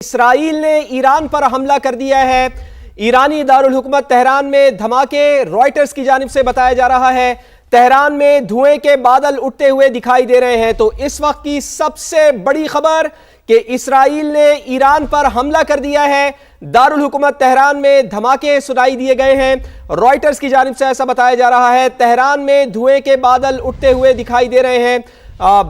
اسرائیل نے ایران پر حملہ کر دیا ہے۔ ایرانی دارالحکومت تہران میں دھماکے رائٹرز کی جانب سے بتایا جا رہا ہے۔ تہران میں دھوئیں کے بادل اٹھتے ہوئے دکھائی دے رہے ہیں۔ تو اس وقت کی سب سے بڑی خبر کہ اسرائیل نے ایران پر حملہ کر دیا ہے۔ دارالحکومت تہران میں دھماکے سنائی دیے گئے ہیں۔ رائٹرز کی جانب سے ایسا بتایا جا رہا ہے۔ تہران میں دھوئیں کے بادل اٹھتے ہوئے دکھائی دے رہے ہیں۔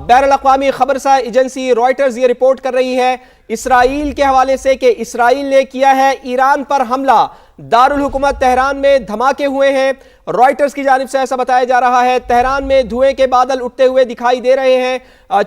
بین الاقوامی خبرساں ایجنسی رائٹرز یہ رپورٹ کر رہی ہے اسرائیل کے حوالے سے کہ اسرائیل نے کیا ہے ایران پر حملہ۔ دارالحکومت تہران میں دھماکے ہوئے ہیں۔ رائٹرز کی جانب سے ایسا بتایا جا رہا ہے تہران میں دھوئیں کے بادل اٹھتے ہوئے دکھائی دے رہے ہیں۔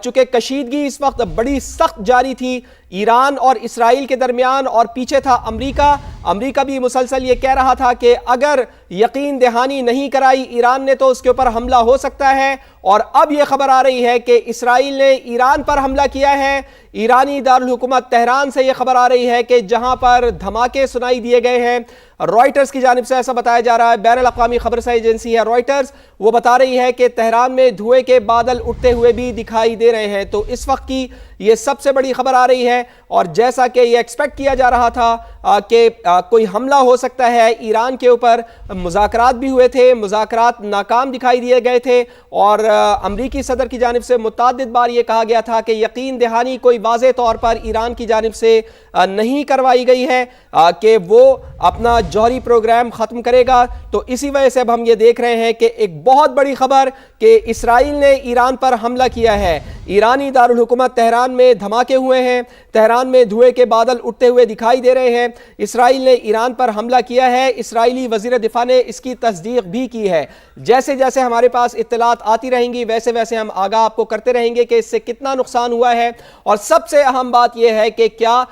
چونکہ کشیدگی اس وقت بڑی سخت جاری تھی ایران اور اسرائیل کے درمیان، اور پیچھے تھا امریکہ بھی مسلسل یہ کہہ رہا تھا کہ اگر یقین دہانی نہیں کرائی ایران نے تو اس کے اوپر حملہ ہو سکتا ہے۔ اور اب یہ خبر آ رہی ہے کہ اسرائیل نے ایران پر حملہ کیا ہے۔ ایرانی دارالحکومت تہران سے یہ خبر آ رہی ہے کہ جہاں پر دھماکے سنائی دیے گئے ہیں، رائٹرز کی جانب سے ایسا بتایا جا رہا ہے، بین الاقوامی خبرساں ایجنسی ہے رائٹرز، وہ بتا رہی ہے کہ تہران میں دھوئیں کے بادل اٹھتے ہوئے بھی دکھائی دے رہے ہیں۔ تو اس وقت کی یہ سب سے بڑی خبر آ رہی ہے، اور جیسا کہ یہ ایکسپیکٹ کیا جا رہا تھا کہ کوئی حملہ ہو سکتا ہے ایران کے اوپر، مذاکرات بھی ہوئے تھے، مذاکرات ناکام دکھائی دیے گئے تھے، اور امریکی صدر کی جانب سے متعدد بار یہ کہا گیا تھا کہ یقین دہانی کوئی واضح طور پر ایران کی جانب سے نہیں کروائی گئی ہے کہ وہ اپنا جوہری پروگرام ختم کرے گا۔ تو اسی وجہ سے اب ہم یہ دیکھ رہے ہیں کہ ایک بہت بڑی خبر کہ اسرائیل نے ایران پر حملہ کیا ہے۔ ایرانی دارالحکومت تہران میں دھماکے ہوئے ہیں۔ تہران میں دھوئیں کے بادل اٹھتے ہوئے دکھائی دے رہے ہیں۔ اسرائیل نے ایران پر حملہ کیا ہے۔ اسرائیلی وزیر دفاع نے اس کی تصدیق بھی کی ہے۔ جیسے جیسے ہمارے پاس اطلاعات آتی رہیں گی ویسے ویسے ہم آگاہ آپ کو کرتے رہیں گے کہ اس سے کتنا نقصان ہوا ہے۔ اور سب سے اہم بات یہ ہے کہ کیا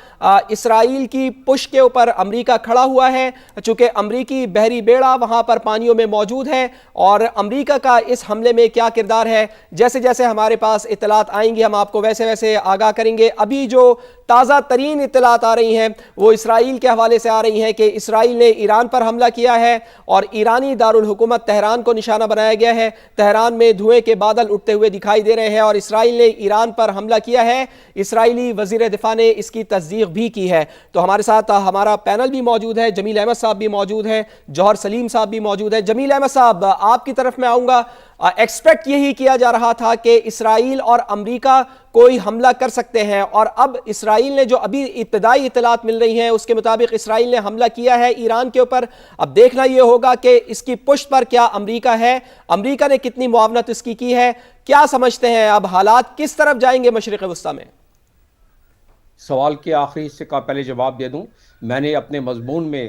اسرائیل کی پش کے اوپر امریکہ کھڑا ہوا ہے، چونکہ امریکی بحری بیڑا وہاں پر پانیوں میں موجود ہے، اور امریکہ کا اس حملے میں کیا کردار ہے۔ جیسے جیسے ہمارے پاس اطلاعات آئیں گی ہم آپ کو ویسے ویسے آگاہ کریں گے۔ ابھی جو تازہ ترین اطلاعات آ رہی ہیں وہ اسرائیل کے حوالے سے آ رہی ہیں کہ اسرائیل نے ایران پر حملہ کیا ہے اور ایرانی دارالحکومت تہران کو نشانہ بنایا گیا ہے۔ تہران میں دھوئیں کے بادل اٹھتے ہوئے دکھائی دے رہے ہیں اور اسرائیل نے ایران پر حملہ کیا ہے۔ اسرائیلی وزیر دفاع نے اس کی تصدیق بھی کی ہے۔ تو ہمارے ساتھ ہمارا پینل بھی موجود ہے، جمیل احمد صاحب بھی موجود ہیں، جوہر سلیم صاحب بھی موجود ہیں۔ جمیل احمد صاحب، آپ کی طرف میں آؤں گا۔ ایکسپیکٹ یہی کیا جا رہا تھا کہ اسرائیل اور امریکہ کوئی حملہ کر سکتے ہیں، اور اب اسرائیل نے جو ابھی ابتدائی اطلاعات مل رہی ہیں اس کے مطابق اسرائیل نے حملہ کیا ہے ایران کے اوپر۔ اب دیکھنا یہ ہوگا کہ اس کی پشت پر کیا امریکہ ہے، امریکہ نے کتنی معاونت اس کی ہے۔ کیا سمجھتے ہیں اب حالات کس طرف جائیں گے مشرق وسطیٰ میں؟ سوال کے آخری حصے کا پہلے جواب دے دوں۔ میں نے اپنے مضمون میں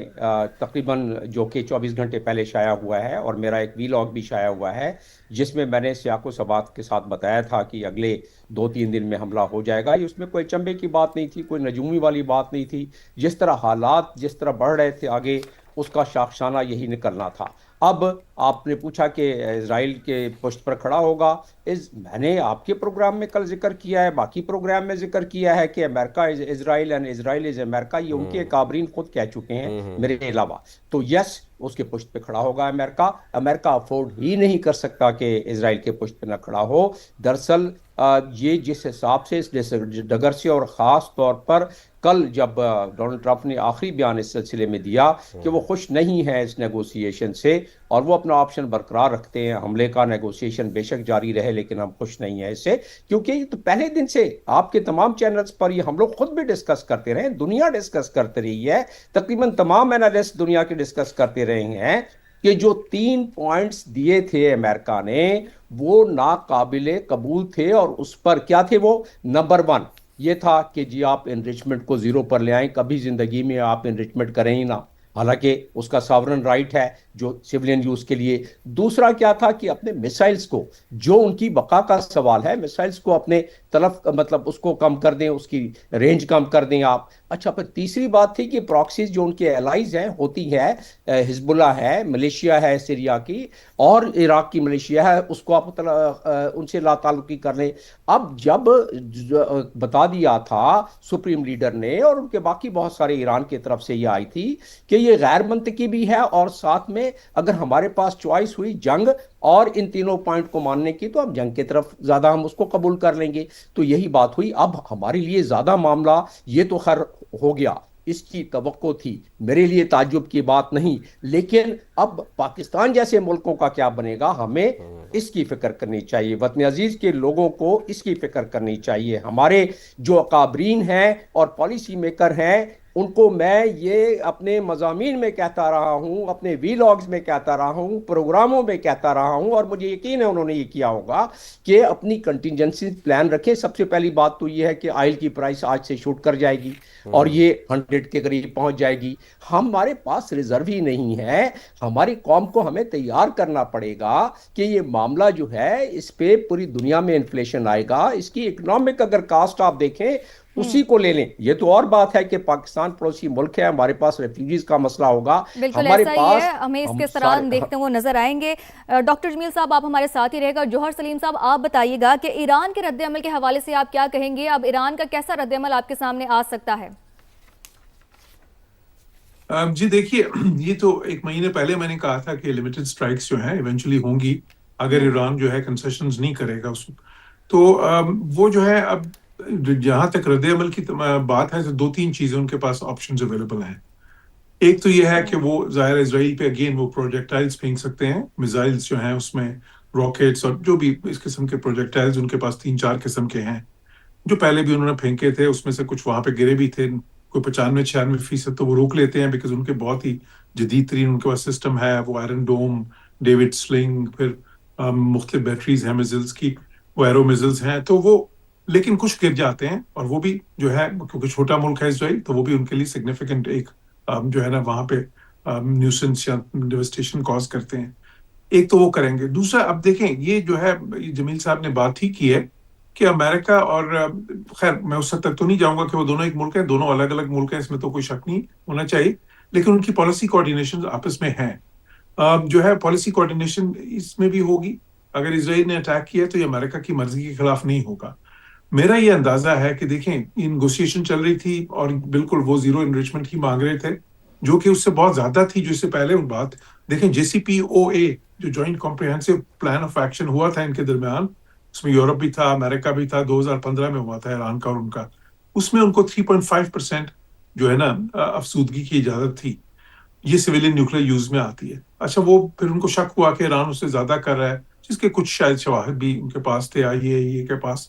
تقریباً جو کہ 24 گھنٹے پہلے شائع ہوا ہے، اور میرا ایک ویلاگ بھی شائع ہوا ہے جس میں میں نے سیاق و سبات کے ساتھ بتایا تھا کہ اگلے 2-3 دن میں حملہ ہو جائے گا۔ اس میں کوئی چنبے کی بات نہیں تھی، کوئی نجومی والی بات نہیں تھی۔ جس طرح حالات جس طرح بڑھ رہے تھے آگے، اس کا شاخسانہ یہی نکلنا تھا۔ اب آپ نے پوچھا کہ اسرائیل کے پشت پر کھڑا ہوگا۔ میں نے آپ کے پروگرام میں کل ذکر کیا ہے، باقی پروگرام میں ذکر کیا ہے کہ امریکہ از اسرائیل اینڈ اسرائیل از امریکہ، یہ ان کے کابرین خود کہہ چکے ہیں میرے علاوہ۔ تو یس، اس کے پشت پہ کھڑا ہوگا امریکہ افورڈ ہی نہیں کر سکتا کہ اسرائیل کے پشت پہ نہ کھڑا ہو۔ دراصل یہ جس حساب سے اس ڈگر سے، اور خاص طور پر کل جب ڈونلڈ ٹرمپ نے آخری بیان اس سلسلے میں دیا کہ وہ خوش نہیں ہے اس نیگوسیشن سے، اور وہ اپنا آپشن برقرار رکھتے ہیں حملے کا، نیگوسیشن بے شک جاری رہے لیکن ہم خوش نہیں ہیں اس سے، کیونکہ یہ تو پہلے دن سے آپ کے تمام چینلز پر یہ ہم لوگ خود بھی ڈسکس کرتے رہے ہیں، دنیا ڈسکس کرتے رہی ہے، تقریباً تمام اینالسٹ دنیا کے ڈسکس کرتے رہے ہیں کہ جو 3 پوائنٹس دیے تھے امریکہ نے وہ ناقابل قبول تھے، اور اس پر کیا تھے وہ؟ نمبر 1 یہ تھا کہ جی آپ انریچمنٹ کو 0 پر لے آئیں، کبھی زندگی میں آپ انریچمنٹ کریں ہی نہ، حالانکہ اس کا ساورن رائٹ ہے جو سیولین یوز کے لیے۔ دوسرا کیا تھا کہ اپنے میسائلز کو، جو ان کی بقا کا سوال ہے، میسائلز کو اپنے طرف مطلب اس کو کم کر دیں، اس کی رینج کم کر دیں آپ۔ اچھا، پھر تیسری بات تھی کہ پراکسیز جو ان کے الائز ہیں ہوتی ہے، حزب اللہ ہے، ملیشیا ہے سیریا کی، اور عراق کی ملیشیا ہے، اس کو آپ ان سے لا تعلقی کر لیں۔ اب جب بتا دیا تھا سپریم لیڈر نے، اور ان کے باقی بہت سارے ایران کی طرف سے یہ آئی تھی کہ یہ غیر منطقی بھی ہے، اور ساتھ میں اگر ہمارے پاس چوائس ہوئی جنگ اور ان تینوں پوائنٹ کو ماننے کی تو اب جنگ کی طرف زیادہ ہم اس کو قبول کر لیں گے. تو یہی بات ہوئی. اب ہمارے لیے زیادہ معاملہ یہ تو خیر ہو گیا, اس کی توقع تھی, میرے لیے تعجب کی بات نہیں, لیکن اب پاکستان جیسے ملکوں کا کیا بنے گا, ہمیں اس کی فکر کرنی چاہیے. وطن عزیز کے لوگوں کو اس کی فکر کرنی چاہیے. ہمارے جو اکابرین ہیں اور پالیسی میکر ہیں, ان کو میں یہ اپنے مضامین میں کہتا رہا ہوں, اپنے وی لاگز میں کہتا رہا ہوں, پروگراموں میں کہتا رہا ہوں, اور مجھے یقین ہے انہوں نے یہ کیا ہوگا کہ اپنی کنٹینجنسی پلان رکھیں. سب سے پہلی بات تو یہ ہے کہ آئل کی پرائس آج سے شوٹ کر جائے گی اور یہ 100 کے قریب پہنچ جائے گی. ہمارے پاس ریزرو ہی نہیں ہے. ہماری قوم کو ہمیں تیار کرنا پڑے گا کہ یہ معاملہ جو ہے اس پہ پوری دنیا میں انفلیشن آئے گا. اس کی اکنامک اگر کاسٹ آپ دیکھیں اسی کو لے لیں. یہ تو اور بات ہے کہ پاکستان پڑوسی ملک ہے, ہمارے پاس ریفیوجیز کا مسئلہ ہوگا. بالکل ہمارے ایسا ہی پاس ہے, ہمیں اس کے اثرات دیکھتے ہوئے نظر آئیں گے. ڈاکٹر جمیل صاحب آپ ہمارے ساتھ ہی رہے گا. جوہر سلیم صاحب آپ بتائیے گا کہ ایران کے رد عمل کے حوالے سے آپ کیا کہیں گے؟ اب ایران کا کیسا رد عمل آپ کے سامنے آ سکتا ہے؟ جی دیکھیے, یہ تو ایک مہینے پہلے میں نے کہا تھا کہ لمیٹڈ سٹرائکس جو ہیں ایونچولی ہوں گی اگر ایران جو ہے کنسیشنز نہیں کرے گا اس تو وہ جو ہے. اب جہاں تک رد عمل کی بات ہے تو 2-3 چیزیں ان کے پاس آپشنز اویلیبل ہیں. ایک تو یہ ہے کہ وہ ظاہر اسرائیل پہ اگین وہ پروجیکٹائلز پھینک سکتے ہیں, میزائلز جو ہیں اس میں راکٹس اور جو بھی اس قسم کے پروجیکٹائلز ان کے پاس 3-4 قسم کے ہیں جو پہلے بھی انہوں نے پھینکے تھے. اس میں سے کچھ وہاں پہ گرے بھی تھے, کوئی 95-96% تو وہ روک لیتے ہیں بیکاز ان کے بہت ہی جدید ترین ان کے پاس سسٹم ہے. وہ آئرن ڈوم, ڈیوڈ سلنگ, پھر مختلف بیٹریز ہیں میزلز کی, وہ ایرو میزلز ہیں. تو وہ لیکن کچھ گر جاتے ہیں, اور وہ بھی جو ہے کیونکہ چھوٹا ملک ہے اسرائیل تو وہ بھی ان کے لیے سگنیفیکنٹ ایک جو ہے نا وہاں پہ نیوسنس یا ڈیوسٹیشن کاز کرتے ہیں. ایک تو وہ کریں گے. دوسرا اب دیکھیں یہ جو ہے جمیل صاحب نے بات ہی کی ہے کہ امریکہ اور خیر میں اس حد تک تو نہیں جاؤں گا کہ وہ دونوں ایک ملک ہیں, دونوں الگ الگ ملک ہیں, اس میں تو کوئی شک نہیں ہونا چاہیے, لیکن ان کی پالیسی کوآرڈینیشن آپس میں ہیں. جو ہے پالیسی کوآرڈینیشن اس میں بھی ہوگی. اگر اسرائیل نے اٹیک کیا تو یہ امریکہ کی مرضی کے خلاف نہیں ہوگا. میرا یہ اندازہ ہے کہ دیکھیں یہ نیگوشیشن چل رہی تھی اور بالکل وہ زیرو انریچمنٹ ہی مانگ رہے تھے جو کہ اس سے بہت زیادہ تھی جو اس سے پہلے. ان بات دیکھیں JCPOA جو joint comprehensive plan of action ہوا تھا ان کے درمیان, اس میں یورپ بھی تھا, امریکہ بھی تھا, 2015 میں ہوا تھا ایران کا اور ان کا. اس میں ان کو 3.5% جو ہے نا افسودگی کی اجازت تھی. یہ سویلین نیوکلیر یوز میں آتی ہے. اچھا وہ پھر ان کو شک ہوا کہ ایران اس سے زیادہ کر رہا ہے, جس کے کچھ شاید شواہد بھی ان کے پاس تھے IAEA کے پاس.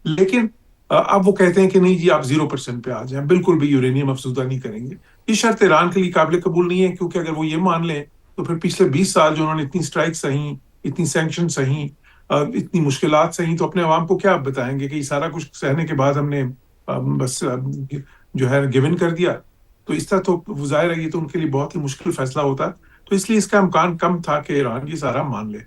لیکن اب وہ کہتے ہیں کہ نہیں جی آپ 0% پہ آ جائیں, بالکل بھی یورینیم افزودہ نہیں کریں گے. یہ شرط ایران کے لیے قابل قبول نہیں ہے, کیونکہ اگر وہ یہ مان لیں تو پھر پچھلے 20 سال جو انہوں نے اتنی اسٹرائک سہیں, اتنی سینکشن سہیں, اتنی مشکلات سہیں, تو اپنے عوام کو کیا بتائیں گے کہ یہ سارا کچھ سہنے کے بعد ہم نے بس جو ہے گیون کر دیا. تو اس طرح تو ظاہر ہے یہ تو ان کے لیے بہت ہی مشکل فیصلہ ہوتا. تو اس لیے اس کا امکان کم تھا کہ ایران یہ سارا مان لے.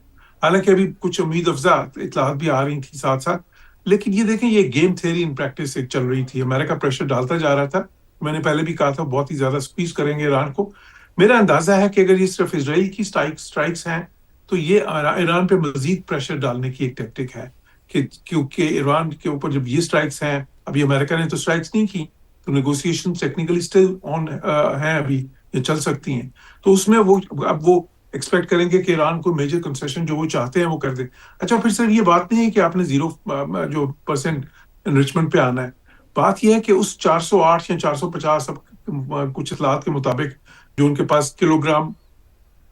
حالانکہ ابھی کچھ امید افزا اطلاعات بھی آ رہی تھیں ساتھ ساتھ, لیکن یہ دیکھیں یہ گیم تھیوری ان پریکٹس ایک چل رہی تھی. امریکہ پریشر ڈالتا جا رہا تھا, میں نے پہلے بھی کہا تھا بہت ہی زیادہ سکویز کریں گے ایران کو. میرا اندازہ ہے کہ اگر یہ صرف اسرائیل کی اسٹرائکس ہیں تو یہ ایران پہ مزید پریشر ڈالنے کی ایک ٹیکٹک ہے کہ کیونکہ ایران کے اوپر جب یہ اسٹرائکس ہیں, ابھی امریکہ نے تو اسٹرائکس نہیں کی تو نیگوسیشن ٹیکنیکلی اسٹل آن ہیں, ابھی یہ چل سکتی ہیں. تو اس میں وہ اب وہ ایکسپیکٹ کریں گے کہ ایران کو میجر کنسیشن جو وہ چاہتے ہیں وہ کر دے. اچھا پھر سر یہ بات نہیں ہے کہ آپ نے 0% انریچمنٹ پہ آنا ہے. بات یہ ہے کہ اس 408 یا 450 کچھ اطلاعات کے مطابق جو ان کے پاس kilo gram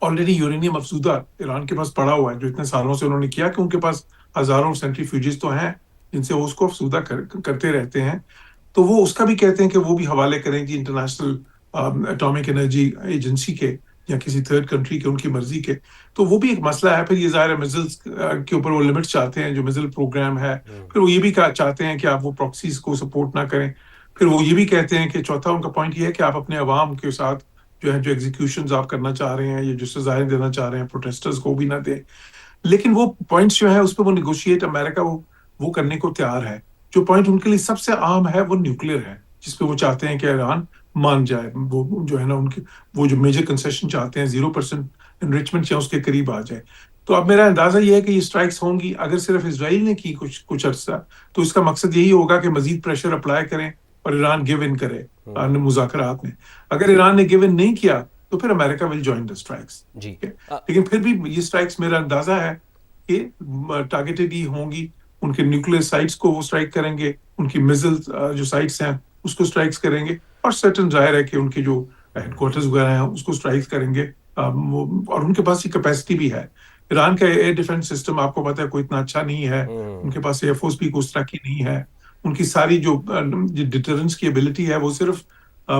already uranium افزودہ Iran کے پاس پڑا ہوا ہے, جو اتنے سالوں سے انہوں نے کیا کہ ان کے پاس ہزاروں سینٹریفیوجز تو ہیں جن سے وہ اس کو افزودہ کرتے رہتے ہیں. تو وہ اس کا بھی کہتے ہیں کہ وہ بھی حوالے کریں گی انٹرنیشنل اٹامک انرجی ایجنسی کے یا کسی تھرڈ کنٹری کے, ان کی مرضی کے. تو وہ بھی ایک مسئلہ ہے. پھر یہ ظاہر ہے میزلز کے اوپر وہ لمٹس چاہتے ہیں جو میزل پروگرام ہے. پھر وہ یہ بھی چاہتے ہیں کہ آپ وہ پراکسیز کو سپورٹ نہ کریں. پھر وہ یہ بھی کہتے ہیں کہ چوتھا ان کا پوائنٹ یہ ہے کہ آپ اپنے عوام کے ساتھ جو ہے جو ایگزیکیوشنز آپ کرنا چاہ رہے ہیں یا جو سزائیں دینا چاہ رہے ہیں پروٹیسٹرز کو بھی نہ دیں. لیکن وہ پوائنٹس جو ہے اس پہ وہ نیگوشیٹ امریکہ وہ کرنے کو تیار ہے. جو پوائنٹ ان کے لیے سب سے عام ہے وہ نیوکلیر ہے, جس پہ وہ چاہتے ہیں کہ ایران مان جائے. وہ جو ہے نا ان کے وہ جو میجر کنسیشن چاہتے ہیں 0% انریچمنٹ یا اس کے قریب آ جائے. تو اب میرا اندازہ یہ ہے کہ یہ اسٹرائکس ہوں گی. اگر صرف اسرائیل نے کی کچھ عرصہ تو اس کا مقصد یہی ہوگا کہ مزید پریشر اپلائی کریں اور ایران گیو ان کرے مذاکرات میں. اگر ایران نے گیو ان نہیں کیا تو پھر امریکہ ول جوائن دا اسٹرائکس. جی لیکن پھر بھی یہ اسٹرائکس میرا اندازہ ہے کہ ٹارگیٹڈ ہی ہوں گی. ان کے نیوکلیئر سائٹس کو وہ اسٹرائک کریں گے, ان کی میزل جو سائٹس ہیں اس کو اسٹرائکس کریں گے, اور سرٹن ظاہر ہے کہ ان کے جو ہیڈ کوارٹرز وغیرہ ہیں اس کو اسٹرائک کریں گے. اور ان کے پاس یہ کیپیسٹی بھی ہے. ایران کا ایئر ڈیفنس سسٹم آپ کو پتا ہے کوئی اتنا اچھا نہیں ہے, ان کے پاس ایئر فورس بھی اس طرح کی نہیں ہے. ان کی ساری جو ڈیٹرنس کی ایبلٹی ہے وہ صرف